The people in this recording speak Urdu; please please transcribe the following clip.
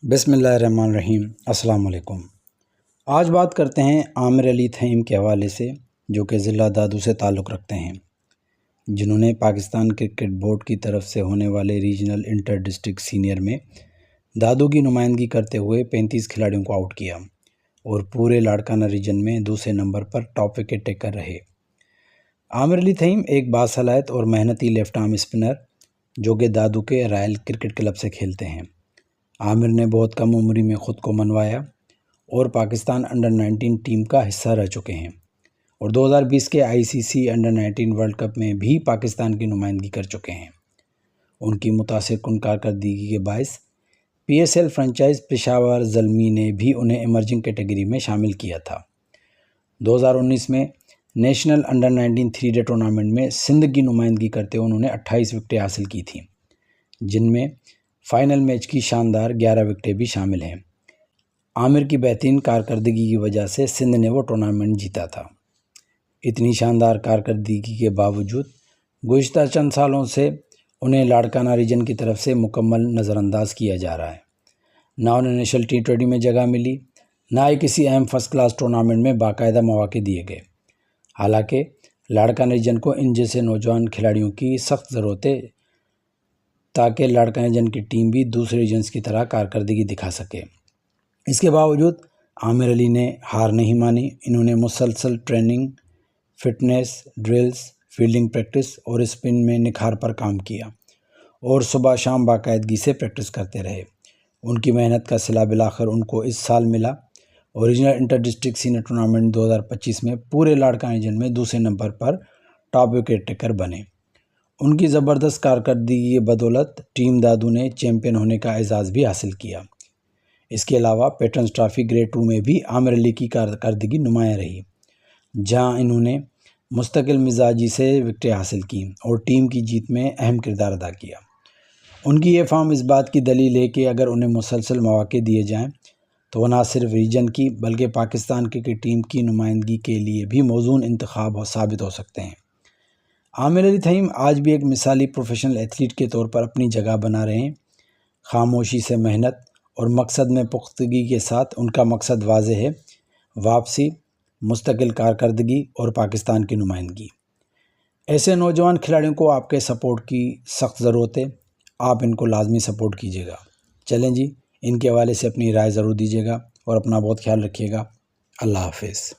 بسم اللہ الرحمن الرحیم۔ السلام علیکم۔ آج بات کرتے ہیں عامر علی تھیم کے حوالے سے، جو کہ ضلع دادو سے تعلق رکھتے ہیں، جنہوں نے پاکستان کرکٹ بورڈ کی طرف سے ہونے والے ریجنل انٹر ڈسٹرکٹ سینئر میں دادو کی نمائندگی کرتے ہوئے 35 کھلاڑیوں کو آؤٹ کیا اور پورے لاڑکانہ ریجن میں دوسرے نمبر پر ٹاپ وکٹ ٹیکر رہے۔ عامر علی تھیم ایک باصلاحیت اور محنتی لیفٹ آرم اسپنر جو کہ دادو کے رائل کرکٹ کلب سے کھیلتے ہیں۔ عامر نے بہت کم عمری میں خود کو منوایا اور پاکستان انڈر 19 ٹیم کا حصہ رہ چکے ہیں اور 2020 کے ICC انڈر 19 ورلڈ کپ میں بھی پاکستان کی نمائندگی کر چکے ہیں۔ ان کی متاثر کن کارکردگی کے باعث PSL فرنچائز پشاور زلمی نے بھی انہیں ایمرجنگ کیٹیگری میں شامل کیا تھا۔ 2019 میں نیشنل انڈر 19 3 ڈے ٹورنامنٹ میں سندھ کی نمائندگی کرتے ہوئے انہوں نے 28 وکٹیں حاصل کی تھیں، جن میں فائنل میچ کی شاندار 11 وکٹیں بھی شامل ہیں۔ عامر کی بہترین کارکردگی کی وجہ سے سندھ نے وہ ٹورنامنٹ جیتا تھا۔ اتنی شاندار کارکردگی کے باوجود گزشتہ چند سالوں سے انہیں لاڑکانہ ریجن کی طرف سے مکمل نظر انداز کیا جا رہا ہے۔ نہ انہیں نیشنل T20 میں جگہ ملی، نہ ہی کسی اہم فرسٹ کلاس ٹورنامنٹ میں باقاعدہ مواقع دیے گئے۔ حالانکہ لاڑکانہ ریجن کو ان جیسے نوجوان کھلاڑیوں کی سخت ضرورت ہے تاکہ لاڑکانہ ریجن کی ٹیم بھی دوسرے ریجنز کی طرح کارکردگی دکھا سکے۔ اس کے باوجود عامر علی نے ہار نہیں مانی۔ انہوں نے مسلسل training, fitness, drills, fielding practice اور اسپن میں نکھار پر کام کیا اور صبح شام باقاعدگی سے پریکٹس کرتے رہے۔ ان کی محنت کا صلہ بالآخر ان کو اس سال ملا اور regional inter district senior tournament 2025 میں پورے لاڑکانہ ریجن میں دوسرے نمبر پر ٹاپ وکٹ ٹیکر بنے۔ ان کی زبردست کارکردگی کی بدولت ٹیم دادو نے چیمپئن ہونے کا اعزاز بھی حاصل کیا۔ اس کے علاوہ پیٹرنز ٹرافی گریڈ 2 میں بھی عامر علی کی کارکردگی نمایاں رہی، جہاں انہوں نے مستقل مزاجی سے وکٹیں حاصل کیں اور ٹیم کی جیت میں اہم کردار ادا کیا۔ ان کی یہ فارم اس بات کی دلیل ہے کہ اگر انہیں مسلسل مواقع دیے جائیں تو وہ نہ صرف ریجن کی بلکہ پاکستان کرکٹ ٹیم کی نمائندگی کے لیے بھی موزوں انتخاب ثابت ہو سکتے ہیں۔ عامر علی تھیم آج بھی ایک مثالی پروفیشنل ایتھلیٹ کے طور پر اپنی جگہ بنا رہے ہیں۔ خاموشی سے محنت اور مقصد میں پختگی کے ساتھ ان کا مقصد واضح ہے: واپسی، مستقل کارکردگی اور پاکستان کی نمائندگی۔ ایسے نوجوان کھلاڑیوں کو آپ کے سپورٹ کی سخت ضرورت ہے۔ آپ ان کو لازمی سپورٹ کیجیے گا۔ چلیں جی، ان کے حوالے سے اپنی رائے ضرور دیجیے گا اور اپنا بہت خیال رکھیے گا۔ اللہ حافظ۔